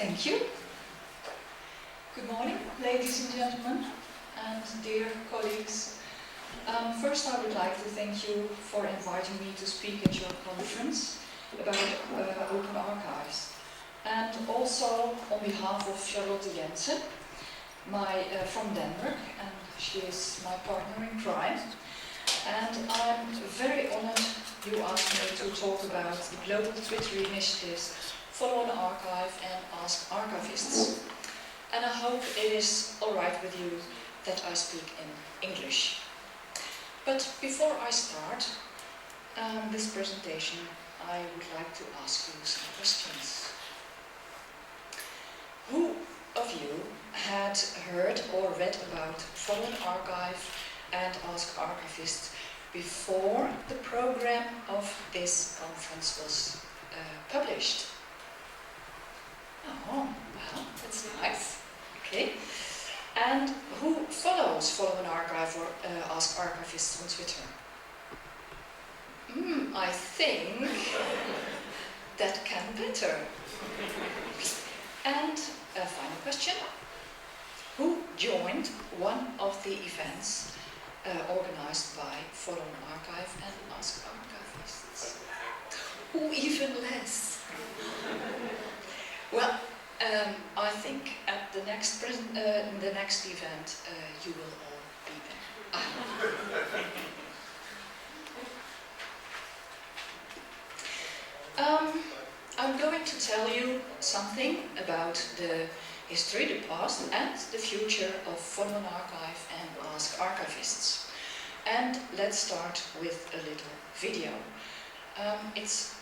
Thank you. Good morning, ladies and gentlemen, and dear colleagues. First, I would like to thank you for inviting me to speak at your conference about open archives. And also on behalf of Charlotte Jensen, from Denmark, and she is my partner in crime. And I'm very honored you asked me to talk about the global Twitter initiatives Follow an Archive and Ask Archivists. And I hope it is alright with you that I speak in English. But before I start this presentation, I would like to ask you some questions. Who of you had heard or read about Follow an Archive and Ask Archivists before the program of this conference was published? Oh, well, that's nice. Okay. And who follows Follow an Archive or Ask Archivists on Twitter? I think that can better. And a final question. Who joined one of the events organized by Follow an Archive and Ask Archivists? Who even less? Well, I think at the next event you will all be there. I'm going to tell you something about the history, the past and the future of Follow an Archive and Ask Archivists. And let's start with a little video. It's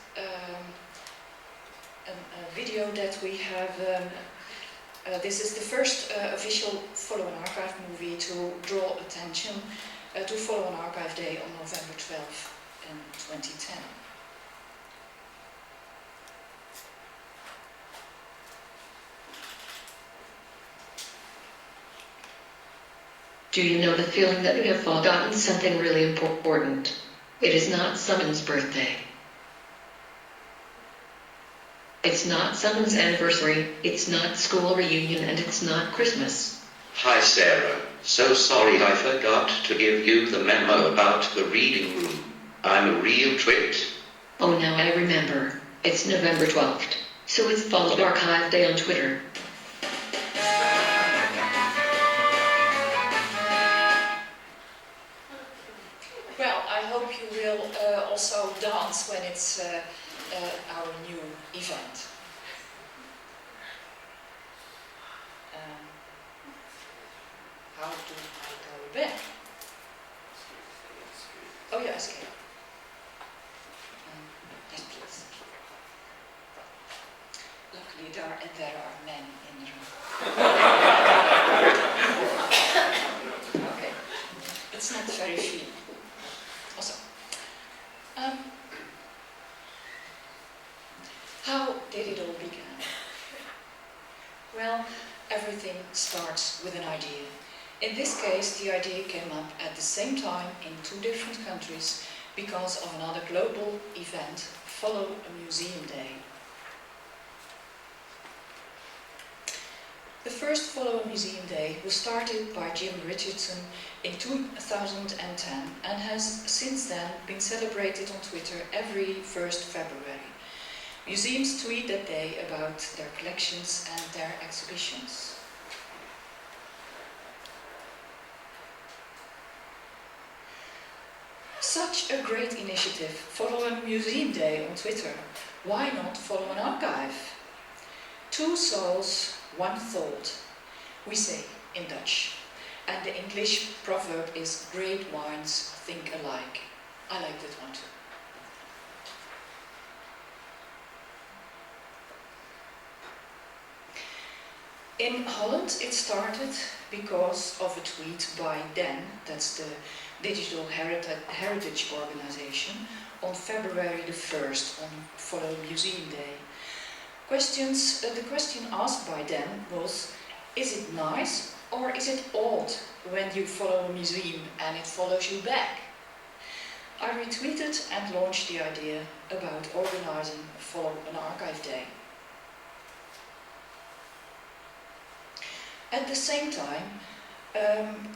a video that we have, this is the first official Follow an Archive movie to draw attention to Follow an Archive Day on November 12th in 2010. Do you know the feeling that you have forgotten something really important? It is not someone's birthday. It's not someone's anniversary, it's not school reunion, and it's not Christmas. Hi Sarah, so sorry I forgot to give you the memo about the reading room. I'm a real twit. Oh, now I remember. It's November 12th, so it's Follow Archive Day on Twitter. Well, I hope you will also dance when it's our new event. How do I go back? Oh yeah, escape. Yes, please. Luckily there are men in the room. Okay, it's not very free. Also, how did it all begin? Well, everything starts with an idea. In this case, the idea came up at the same time in two different countries because of another global event, Follow a Museum Day. The first Follow a Museum Day was started by Jim Richardson in 2010 and has since then been celebrated on Twitter every 1st February. Museums tweet that day about their collections and their exhibitions. Such a great initiative, Follow a Museum Day on Twitter. Why not follow an archive? Two souls, one thought, we say in Dutch. And the English proverb is great minds think alike. I like that one too. In Holland it started because of a tweet by DEN, that's the Digital Heritage Organization, on February the 1st on Follow Museum Day. The question asked by DEN was, is it nice or is it odd when you follow a museum and it follows you back? I retweeted and launched the idea about organizing Follow an Archive Day. At the same time,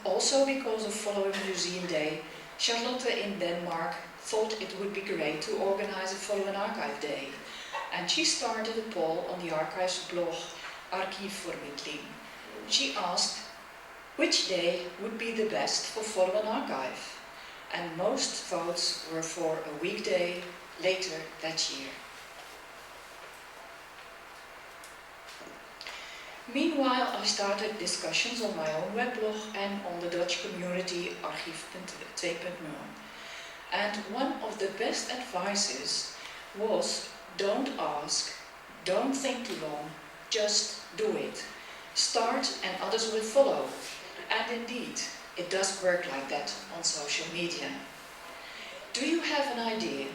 also because of following Museum Day, Charlotte in Denmark thought it would be great to organize a Follow an Archive Day. And she started a poll on the archive's blog, Archiefvermitteling. She asked which day would be the best for Follow an Archive. And most votes were for a weekday later that year. Meanwhile, I started discussions on my own weblog and on the Dutch community Archief 2.0. And one of the best advices was, don't ask, don't think too long, just do it. Start and others will follow. And indeed, it does work like that on social media. Do you have an idea?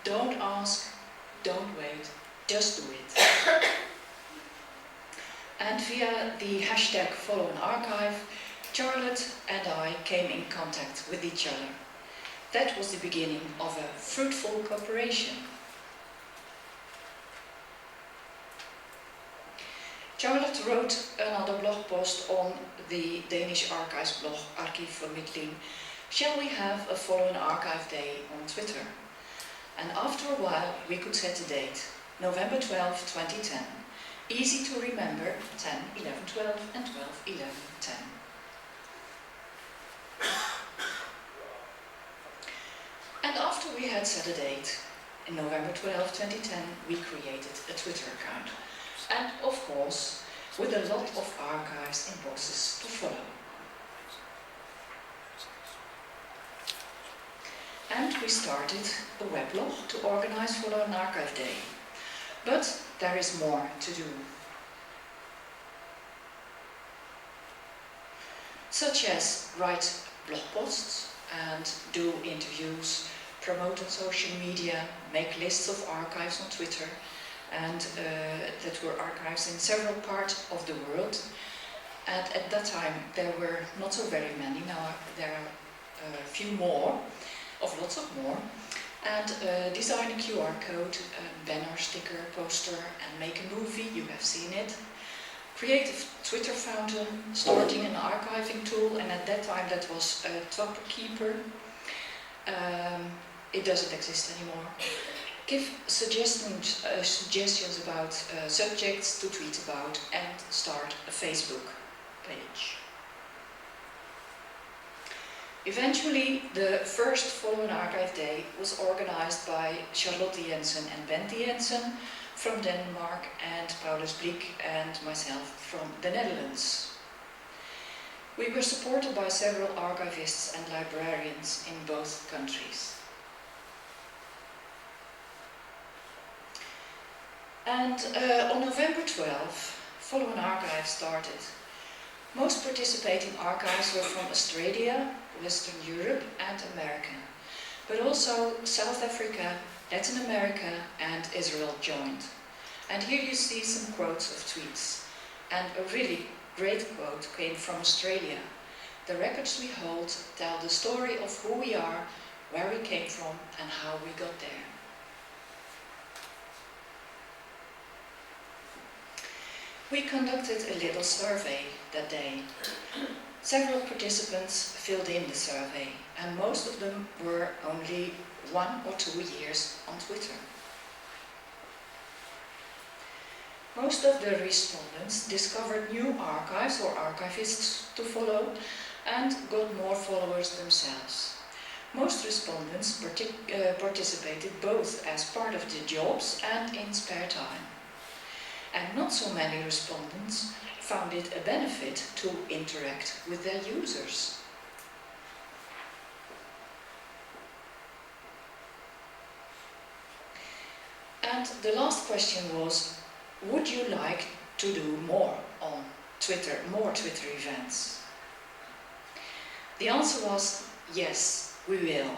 Don't ask, don't wait, just do it. And via the hashtag Follow an Archive, Charlotte and I came in contact with each other. That was the beginning of a fruitful cooperation. Charlotte wrote another blog post on the Danish Archives blog Archiefvermitteling. Shall we have a Follow an Archive Day on Twitter? And after a while we could set a date, November 12, 2010. Easy to remember, 10, 11, 12 and 12, 11, 10. And after we had set a date, in November 12, 2010, we created a Twitter account. And of course, with a lot of archives in boxes to follow. And we started a weblog to organize Follow an Archive Day. But there is more to do. Such as write blog posts and do interviews, promote on social media, make lists of archives on Twitter, and that were archives in several parts of the world. And at that time there were not so very many, now there are a few more, of lots of more. And design a QR code, a banner, sticker, poster, and make a movie, you have seen it. Create a Twitter fountain, starting an archiving tool, and at that time that was Keeper. It doesn't exist anymore. Give suggestions about subjects to tweet about, and start a Facebook page. Eventually, the first Follow an Archive Day was organized by Charlotte Jensen and Bente Jensen from Denmark, and Paulus Bliek and myself from the Netherlands. We were supported by several archivists and librarians in both countries. And on November 12, Follow an Archive started. Most participating archives were from Australia, Western Europe and America, but also South Africa, Latin America and Israel joined. And here you see some quotes of tweets. And a really great quote came from Australia. The records we hold tell the story of who we are, where we came from and how we got there. We conducted a little survey that day. Several participants filled in the survey, and most of them were only 1 or 2 years on Twitter. Most of the respondents discovered new archives or archivists to follow and got more followers themselves. Most respondents participated both as part of the jobs and in spare time. And not so many respondents found it a benefit to interact with their users. And the last question was, would you like to do more on Twitter, more Twitter events? The answer was, yes, we will.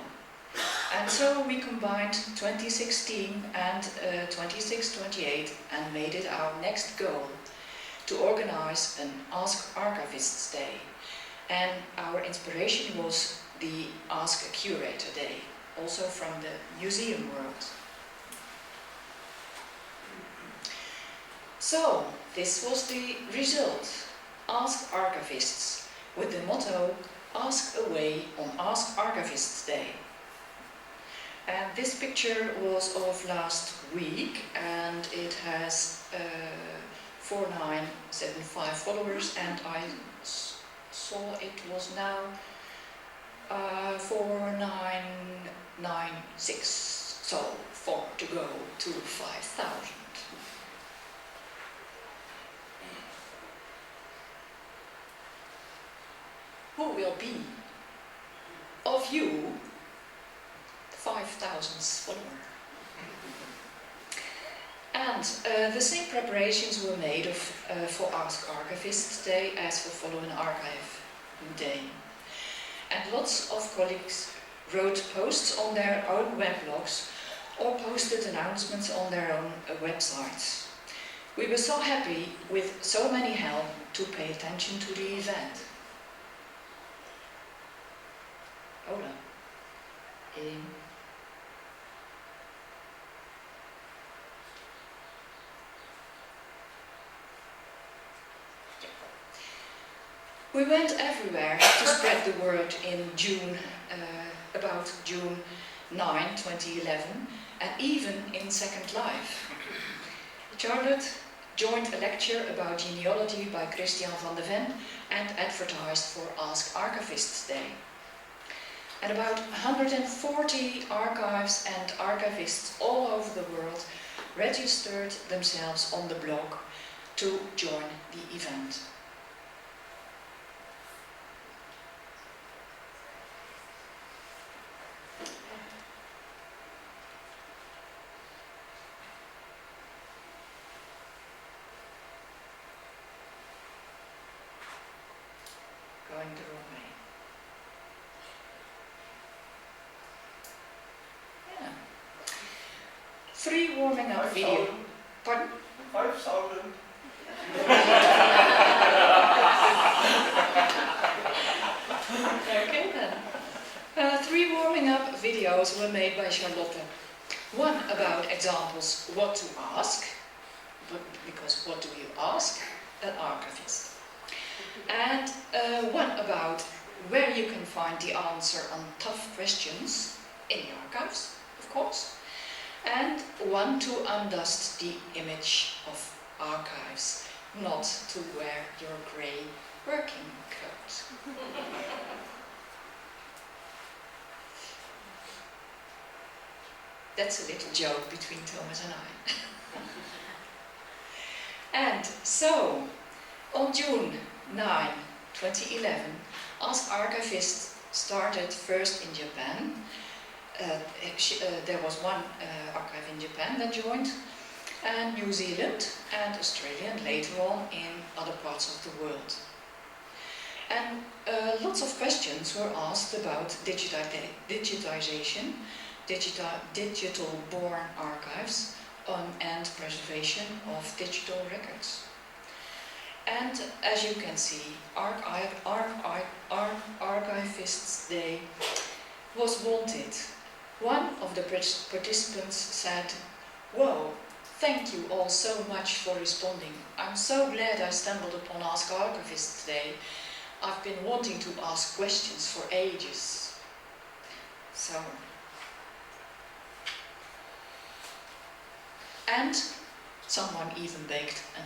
And so we combined 2016 and 26-28 and made it our next goal to organize an Ask Archivists Day. And our inspiration was the Ask a Curator Day, also from the museum world. So, this was the result. Ask Archivists, with the motto Ask Away on Ask Archivists Day. And this picture was of last week, and it has 4975 followers, and I saw it was now 4996, so 4 to go to 5,000. Who will be of you 5,000th follower? And the same preparations were made for Ask Archivists Day as for Follow an Archive Day. And lots of colleagues wrote posts on their own weblogs or posted announcements on their own websites. We were so happy with so many help to pay attention to the event. Hold on. We went everywhere to spread the word in June, about June 9, 2011, and even in Second Life. Charlotte joined a lecture about genealogy by Christian van de Ven and advertised for Ask Archivists Day. And about 140 archives and archivists all over the world registered themselves on the blog to join the event. Going the wrong way. Yeah. 3 warming up video. Pardon? 5,000. Okay then. 3 warming up videos were made by Charlotte. One about examples what to ask, because what do you ask? An archivist. And one about where you can find the answer on tough questions in the archives, of course. And one to undust the image of archives, not to wear your grey working coat. That's a little joke between Thomas and I. And so, on June 9, 2011, Ask Archivists started first in Japan. There was one archive in Japan that joined, and New Zealand and Australia, and later on in other parts of the world. And lots of questions were asked about digitization, digital-born archives, and preservation of digital records. And as you can see, Archivists Day was wanted. One of the participants said, "Whoa, thank you all so much for responding. I'm so glad I stumbled upon Ask Archivists Day. I've been wanting to ask questions for ages." So. And someone even baked a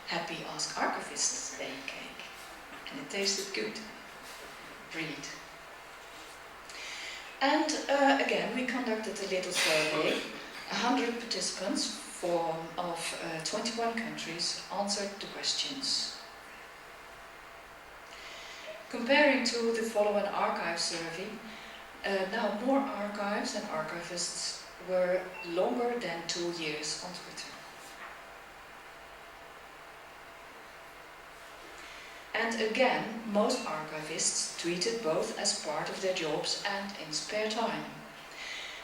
Happy Ask Archivists Day cake. And it tasted good. Read. And again, we conducted a little survey. 100 participants of 21 countries answered the questions. Comparing to the Follow an Archive survey, now more archives and archivists were longer than 2 years on Twitter. And again, most archivists tweeted both as part of their jobs and in spare time.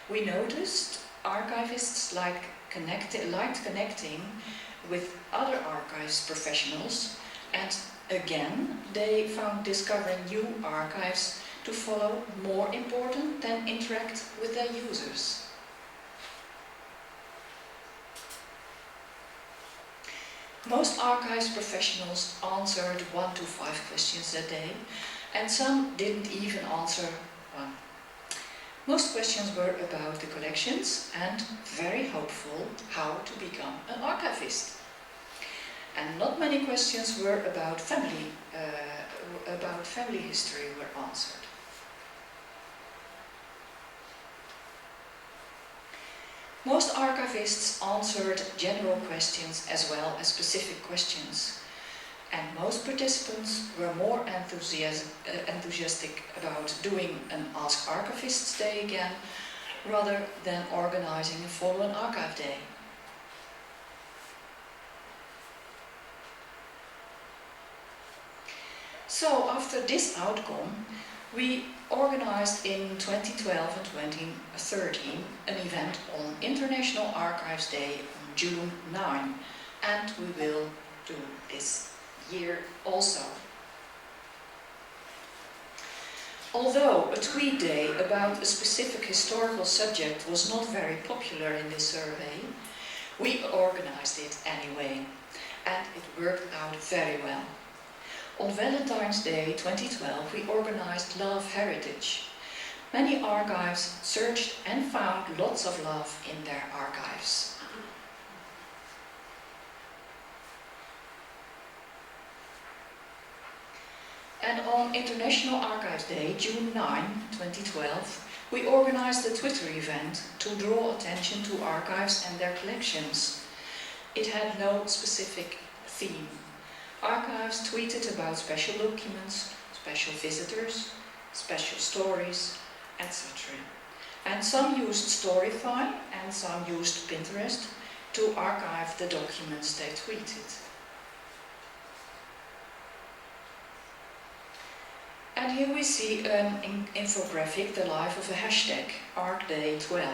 We noticed archivists liked connecting with other archives professionals, and again, they found discovering new archives to follow more important than interact with their users. Most archives professionals answered 1 to 5 questions a day, and some didn't even answer one. Most questions were about the collections and, very hopeful, how to become an archivist. And not many questions were about family history were answered. Most archivists answered general questions as well as specific questions, and most participants were more enthusiastic about doing an Ask Archivists Day again, rather than organizing a follow-on archive day. So after this outcome, we organized in 2012 and 2013 an event on International Archives Day on June 9, and we will do this year also. Although a tweet day about a specific historical subject was not very popular in this survey, we organized it anyway, and it worked out very well. On Valentine's Day 2012 we organized Love Heritage. Many archives searched and found lots of love in their archives. And on International Archives Day, June 9, 2012, we organized a Twitter event to draw attention to archives and their collections. It had no specific theme. Archives tweeted about special documents, special visitors, special stories, etc. And some used Storyfy and some used Pinterest to archive the documents they tweeted. And here we see an infographic, the life of a hashtag, ArcDay12.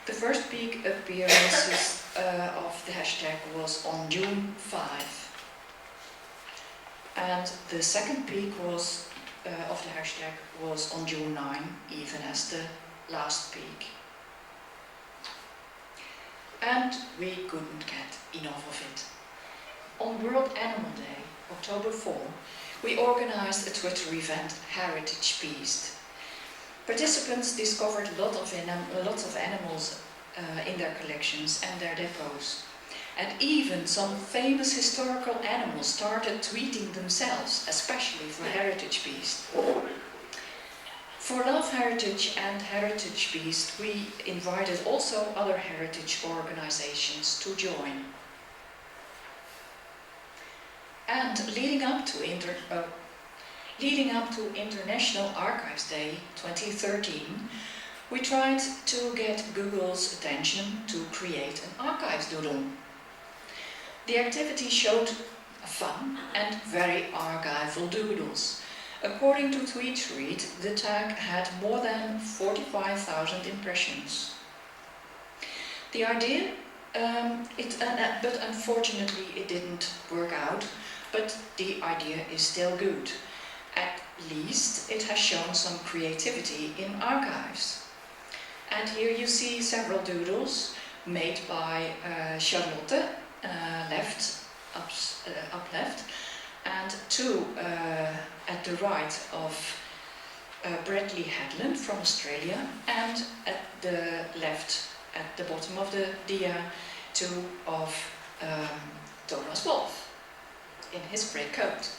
The first big appearance of the hashtag was on June 5. And the second peak was, of the hashtag was on June 9, even as the last peak. And we couldn't get enough of it. On World Animal Day, October 4, we organized a Twitter event, Heritage Beast. Participants discovered lots of animals in their collections and their depots. And even some famous historical animals started tweeting themselves, especially for Heritage Beast. For Love Heritage and Heritage Beast, we invited also other heritage organizations to join. And leading up to International Archives Day 2013, we tried to get Google's attention to create an archives doodle. The activity showed fun and very archival doodles. According to TweetRead, the tag had more than 45,000 impressions. The idea, but unfortunately it didn't work out, but the idea is still good. At least it has shown some creativity in archives. And here you see several doodles made by Charlotte, up left, and two at the right of Bradley Hadland from Australia, and at the left, at the bottom of the dia, two of Thomas Wolfe in his grey coat.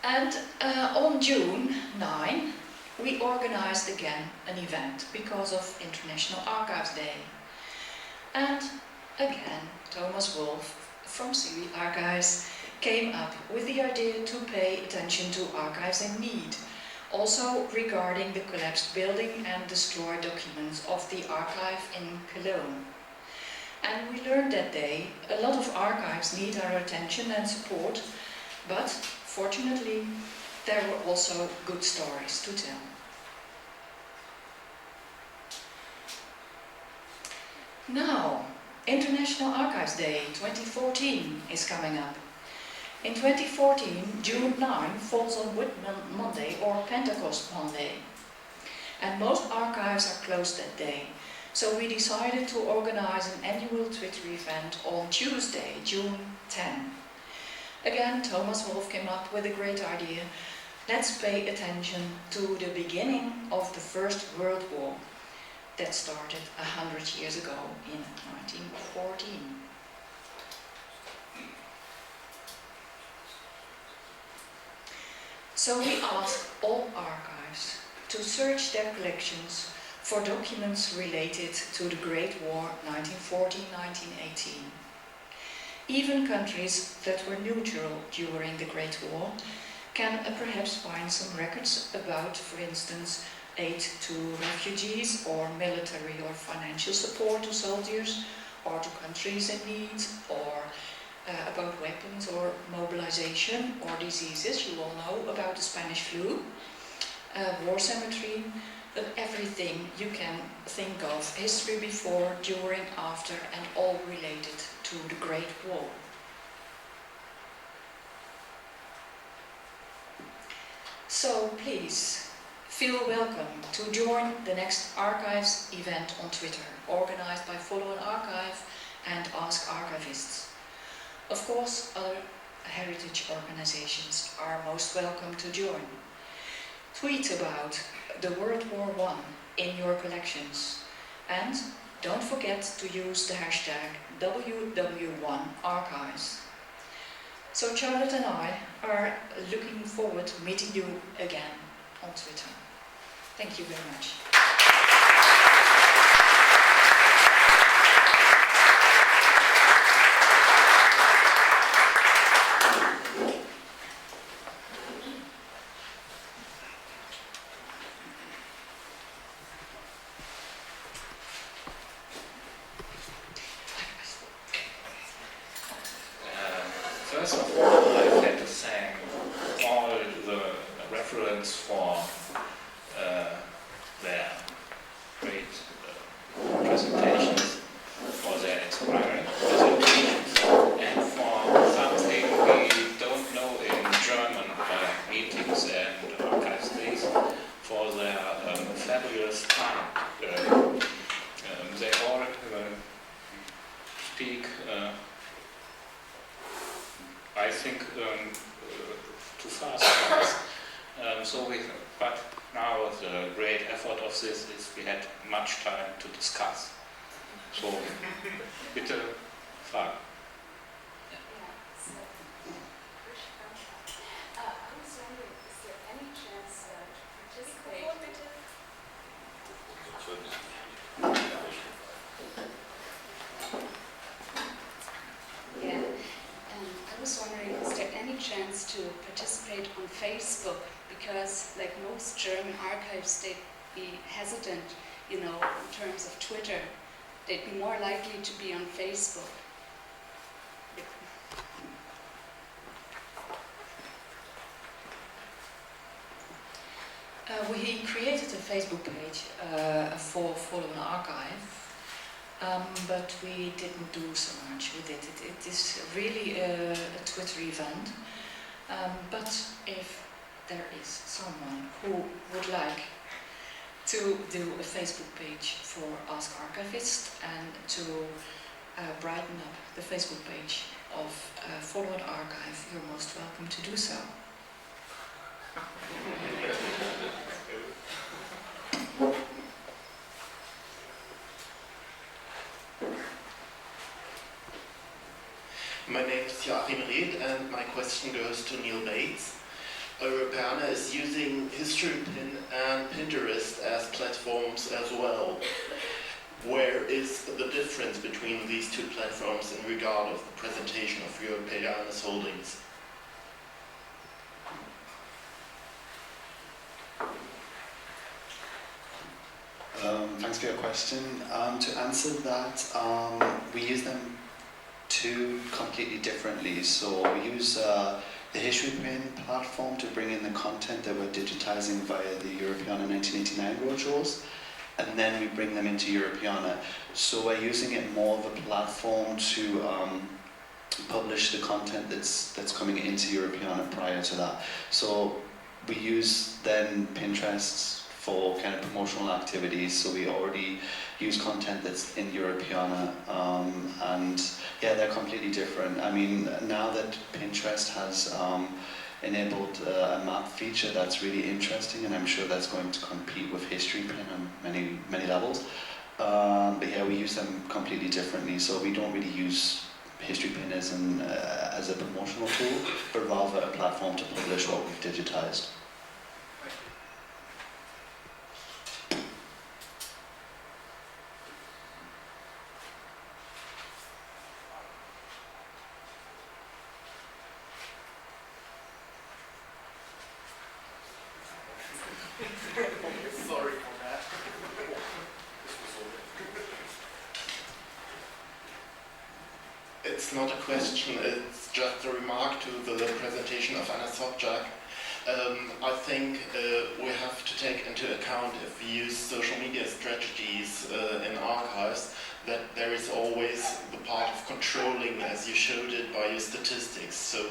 And on June 9, we organized again an event because of International Archives Day. And again, Thomas Wolfe from CB Archives came up with the idea to pay attention to archives in need, also regarding the collapsed building and destroyed documents of the archive in Cologne. And we learned that day a lot of archives need our attention and support, but fortunately there were also good stories to tell. Now, International Archives Day 2014 is coming up. In 2014, June 9 falls on Whit Monday or Pentecost Monday. And most archives are closed that day. So we decided to organize an annual Twitter event on Tuesday, June 10. Again, Thomas Wolff came up with a great idea. Let's pay attention to the beginning of the First World War that started 100 years ago in 1914. So we asked all archives to search their collections for documents related to the Great War 1914-1918. Even countries that were neutral during the Great War can perhaps find some records about, for instance, aid to refugees or military or financial support to soldiers or to countries in need, or about weapons or mobilization or diseases. You all know about the Spanish flu, war cemetery, but everything you can think of, history before, during, after, and all related to the Great War. So please, feel welcome to join the next Archives event on Twitter, organized by Follow an Archive and Ask Archivists. Of course, other heritage organizations are most welcome to join. Tweet about the World War I in your collections, and don't forget to use the hashtag WW1Archives. So Charlotte and I are looking forward to meeting you again on Twitter. Thank you very much. First of all, I'd like to thank all the referents for their great presentations, for their inspiring presentations, and for something we don't know in German meetings and archives days, for their fabulous time. They all speak I think too fast for us. But now the great effort of this is we had much time to discuss. So, bitte fragen. I was wondering, is there any chance to participate? Yeah. I was wondering, is there any chance to participate on Facebook? Because, like most German archives, they'd be hesitant, in terms of Twitter. They'd be more likely to be on Facebook. We created a Facebook page for Follow an Archive, but we didn't do so much with it. It is really a Twitter event, but if there is someone who would like to do a Facebook page for Ask Archivists and to brighten up the Facebook page of Follow an Archive, you're most welcome to do so. My name is Joachim Ried, and my question goes to Neil Bates. Europeana is using HistoryPin and Pinterest as platforms as well. Where is the difference between these two platforms in regard of the presentation of Europeana's holdings? Thanks for your question. To answer that, we use them two completely differently. So we use the HistoryPin platform to bring in the content that we're digitizing via the Europeana 1989 roadshows, and then we bring them into Europeana. So we're using it more of a platform to publish the content that's coming into Europeana prior to that. So we use then Pinterest for kind of promotional activities. So we already use content that's in Europeana, and yeah, they're completely different. I mean, now that Pinterest has enabled a map feature, that's really interesting, and I'm sure that's going to compete with History Pin on many levels. But yeah, we use them completely differently. So we don't really use History Pin as a promotional tool, but rather a platform to publish what we've digitized. Sorry for that. It's not a question, it's just a remark to the presentation of Anna Sobczak. I think we have to take into account, if we use social media strategies in archives, that there is always the part of controlling, as you showed it by your statistics. So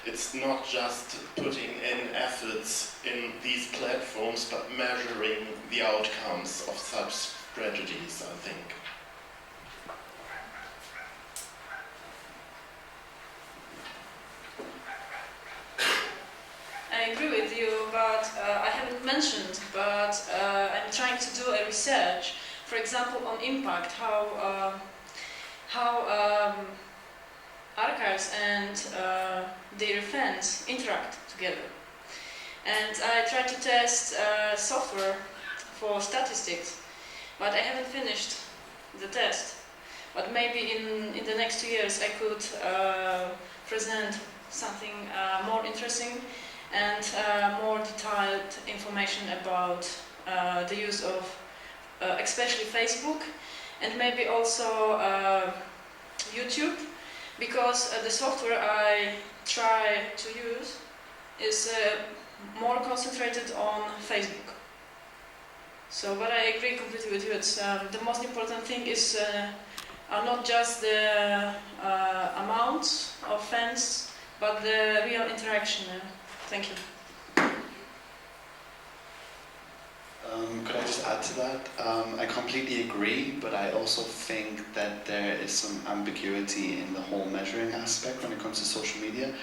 it's not just putting in efforts in these platforms, but measuring the outcomes of such strategies, I think. I agree with you, but I haven't mentioned, but I'm trying to do a research, for example, on impact, how archives and their fans interact together. And I tried to test software for statistics, but I haven't finished the test. But maybe in the next 2 years I could present something more interesting and more detailed information about the use of especially Facebook and maybe also YouTube, because the software I try to use is more concentrated on Facebook. So, but I agree completely with you. It's the most important thing is are not just the amount of fans, but the real interaction. Thank you. Could I just add to that? I completely agree, but I also think that there is some ambiguity in the whole measuring aspect when it comes to social media.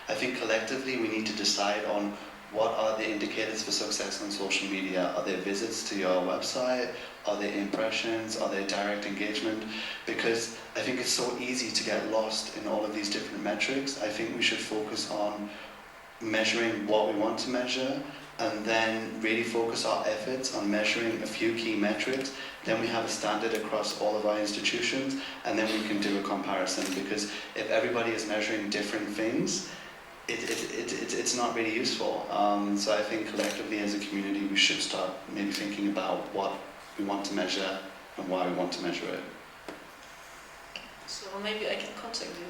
I think collectively we need to decide on what are the indicators for success on social media. Are they visits to your website? Are they impressions? Are they direct engagement? Because I think it's so easy to get lost in all of these different metrics. I think we should focus on measuring what we want to measure, and then really focus our efforts on measuring a few key metrics. Then we have a standard across all of our institutions, and then we can do a comparison, because if everybody is measuring different things, it's not really useful. So I think collectively as a community we should start maybe thinking about what we want to measure and why we want to measure it. So maybe I can contact you.